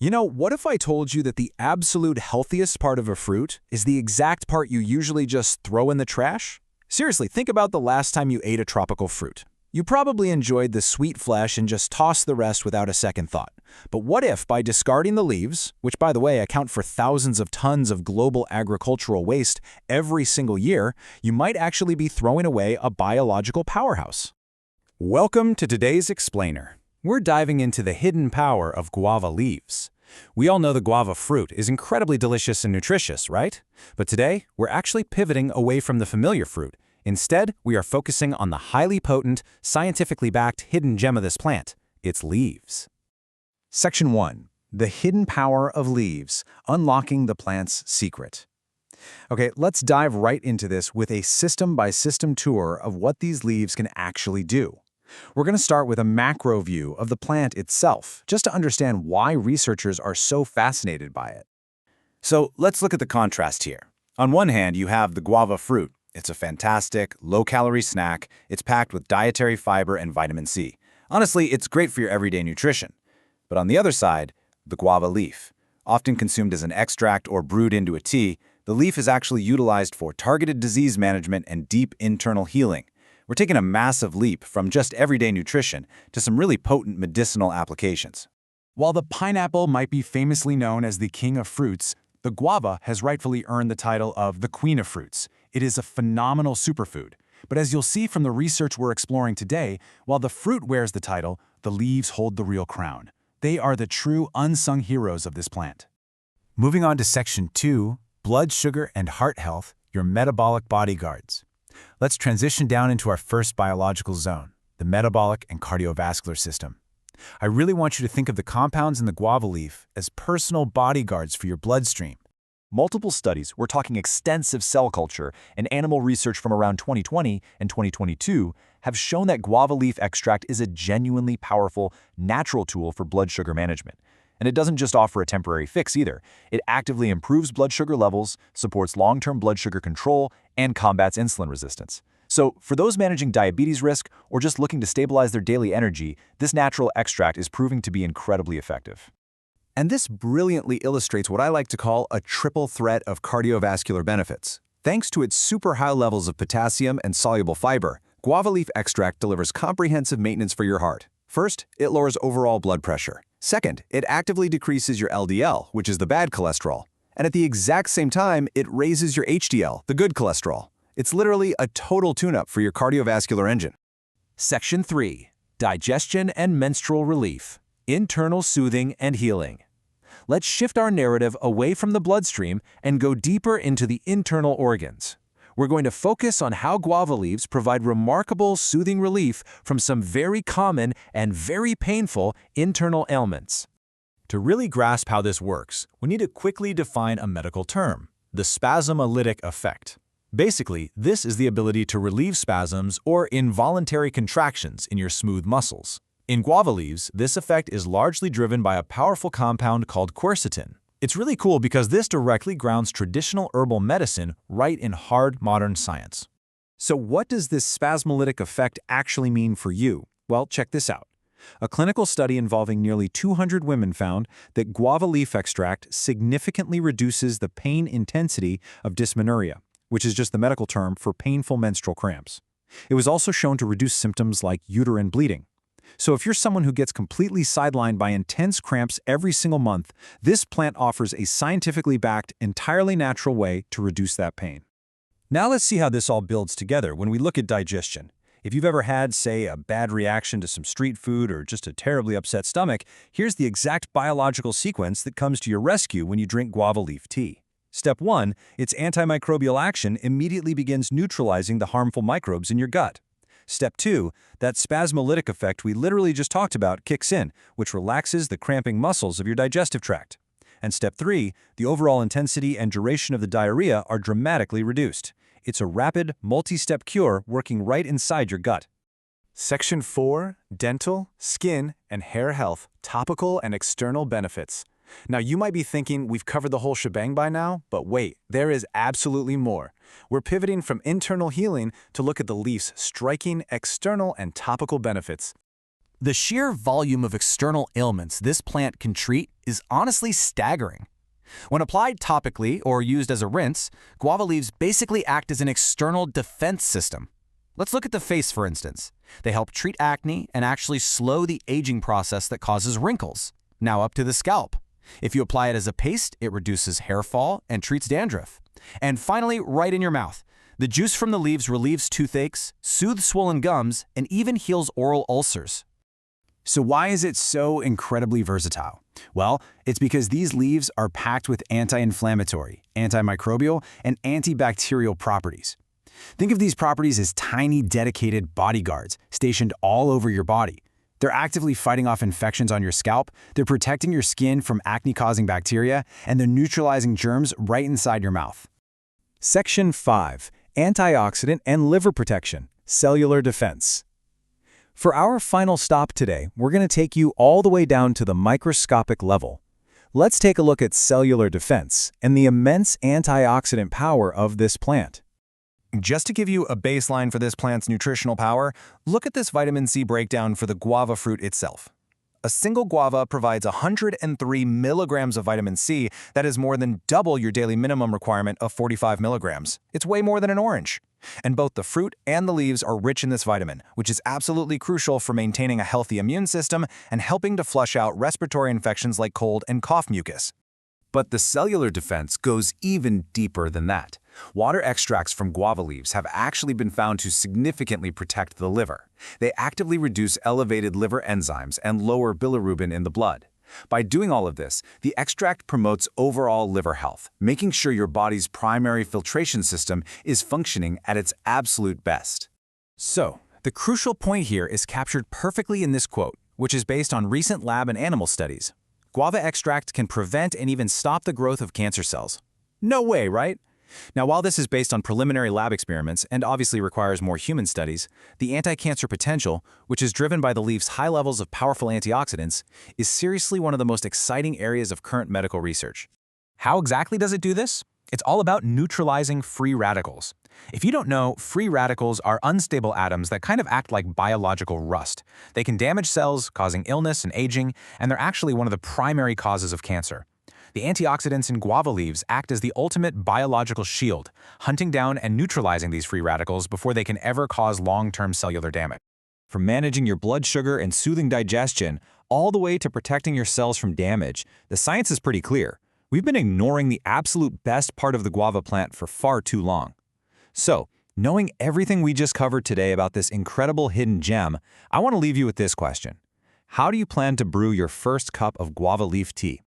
What if I told you that the absolute healthiest part of a fruit is the exact part you usually just throw in the trash? Seriously, think about the last time you ate a tropical fruit. You probably enjoyed the sweet flesh and just tossed the rest without a second thought. But what if, by discarding the leaves, which by the way account for thousands of tons of global agricultural waste every single year, you might actually be throwing away a biological powerhouse? Welcome to today's Explainer. We're diving into the hidden power of guava leaves. We all know the guava fruit is incredibly delicious and nutritious, right? But today, we're actually pivoting away from the familiar fruit. Instead, we are focusing on the highly potent, scientifically backed hidden gem of this plant, its leaves. Section 1. The hidden power of leaves, unlocking the plant's secret. Okay, let's dive right into this with a system-by-system tour of what these leaves can actually do. We're going to start with a macro view of the plant itself, just to understand why researchers are so fascinated by it. So let's look at the contrast here. On one hand, you have the guava fruit. It's a fantastic, low-calorie snack. It's packed with dietary fiber and vitamin C. Honestly, it's great for your everyday nutrition. But on the other side, the guava leaf. Often consumed as an extract or brewed into a tea, the leaf is actually utilized for targeted disease management and deep internal healing. We're taking a massive leap from just everyday nutrition to some really potent medicinal applications. While the pineapple might be famously known as the king of fruits, the guava has rightfully earned the title of the queen of fruits. It is a phenomenal superfood. But as you'll see from the research we're exploring today, while the fruit wears the title, the leaves hold the real crown. They are the true unsung heroes of this plant. Moving on to Section 2, Blood Sugar and Heart Health, your metabolic bodyguards. Let's transition down into our first biological zone, the metabolic and cardiovascular system. I really want you to think of the compounds in the guava leaf as personal bodyguards for your bloodstream. Multiple studies, we're talking extensive cell culture, and animal research from around 2020 and 2022 have shown that guava leaf extract is a genuinely powerful, natural tool for blood sugar management. And it doesn't just offer a temporary fix either. It actively improves blood sugar levels, supports long-term blood sugar control, and combats insulin resistance. So for those managing diabetes risk or just looking to stabilize their daily energy, this natural extract is proving to be incredibly effective. And this brilliantly illustrates what I like to call a triple threat of cardiovascular benefits. Thanks to its super high levels of potassium and soluble fiber, guava leaf extract delivers comprehensive maintenance for your heart. First, it lowers overall blood pressure. Second, it actively decreases your LDL, which is the bad cholesterol. And at the exact same time, it raises your HDL, the good cholesterol. It's literally a total tune-up for your cardiovascular engine. Section 3. Digestion and menstrual relief. Internal soothing and healing. Let's shift our narrative away from the bloodstream and go deeper into the internal organs. We're going to focus on how guava leaves provide remarkable soothing relief from some very common and very painful internal ailments. To really grasp how this works, we need to quickly define a medical term, the spasmolytic effect. Basically, this is the ability to relieve spasms or involuntary contractions in your smooth muscles. In guava leaves, this effect is largely driven by a powerful compound called quercetin. It's really cool because this directly grounds traditional herbal medicine right in hard modern science. So what does this spasmolytic effect actually mean for you? Well, check this out. A clinical study involving nearly 200 women found that guava leaf extract significantly reduces the pain intensity of dysmenorrhea, which is just the medical term for painful menstrual cramps. It was also shown to reduce symptoms like uterine bleeding. So if you're someone who gets completely sidelined by intense cramps every single month, this plant offers a scientifically backed, entirely natural way to reduce that pain. Now let's see how this all builds together when we look at digestion. If you've ever had, say, a bad reaction to some street food or just a terribly upset stomach, here's the exact biological sequence that comes to your rescue when you drink guava leaf tea. Step 1, its antimicrobial action immediately begins neutralizing the harmful microbes in your gut. Step 2, that spasmolytic effect we literally just talked about kicks in, which relaxes the cramping muscles of your digestive tract. And Step 3, the overall intensity and duration of the diarrhea are dramatically reduced. It's a rapid, multi-step cure working right inside your gut. Section 4, Dental, Skin, and Hair Health, Topical and External Benefits. Now, you might be thinking we've covered the whole shebang by now, but wait, there is absolutely more. We're pivoting from internal healing to look at the leaf's striking external and topical benefits. The sheer volume of external ailments this plant can treat is honestly staggering. When applied topically or used as a rinse, guava leaves basically act as an external defense system. Let's look at the face, for instance. They help treat acne and actually slow the aging process that causes wrinkles. Now up to the scalp. If you apply it as a paste, it reduces hair fall and treats dandruff. And finally, right in your mouth. The juice from the leaves relieves toothaches, soothes swollen gums, and even heals oral ulcers. So why is it so incredibly versatile? Well, it's because these leaves are packed with anti-inflammatory, antimicrobial, and antibacterial properties. Think of these properties as tiny, dedicated bodyguards stationed all over your body. They're actively fighting off infections on your scalp, they're protecting your skin from acne-causing bacteria, and they're neutralizing germs right inside your mouth. Section 5. Antioxidant and liver protection, cellular defense. For our final stop today, we're going to take you all the way down to the microscopic level. Let's take a look at cellular defense and the immense antioxidant power of this plant. Just to give you a baseline for this plant's nutritional power, look at this vitamin C breakdown for the guava fruit itself. A single guava provides 103 milligrams of vitamin C. That is more than double your daily minimum requirement of 45 milligrams. It's way more than an orange. And both the fruit and the leaves are rich in this vitamin, which is absolutely crucial for maintaining a healthy immune system and helping to flush out respiratory infections like cold and cough mucus. But the cellular defense goes even deeper than that. Water extracts from guava leaves have actually been found to significantly protect the liver. They actively reduce elevated liver enzymes and lower bilirubin in the blood. By doing all of this, the extract promotes overall liver health, making sure your body's primary filtration system is functioning at its absolute best. So, the crucial point here is captured perfectly in this quote, which is based on recent lab and animal studies. Guava extract can prevent and even stop the growth of cancer cells. No way, right? Now, while this is based on preliminary lab experiments and obviously requires more human studies, the anti-cancer potential, which is driven by the leaf's high levels of powerful antioxidants, is seriously one of the most exciting areas of current medical research. How exactly does it do this? It's all about neutralizing free radicals. If you don't know, free radicals are unstable atoms that kind of act like biological rust. They can damage cells, causing illness and aging, and they're actually one of the primary causes of cancer. The antioxidants in guava leaves act as the ultimate biological shield, hunting down and neutralizing these free radicals before they can ever cause long-term cellular damage. From managing your blood sugar and soothing digestion, all the way to protecting your cells from damage, the science is pretty clear. We've been ignoring the absolute best part of the guava plant for far too long. So, knowing everything we just covered today about this incredible hidden gem, I want to leave you with this question. How do you plan to brew your first cup of guava leaf tea?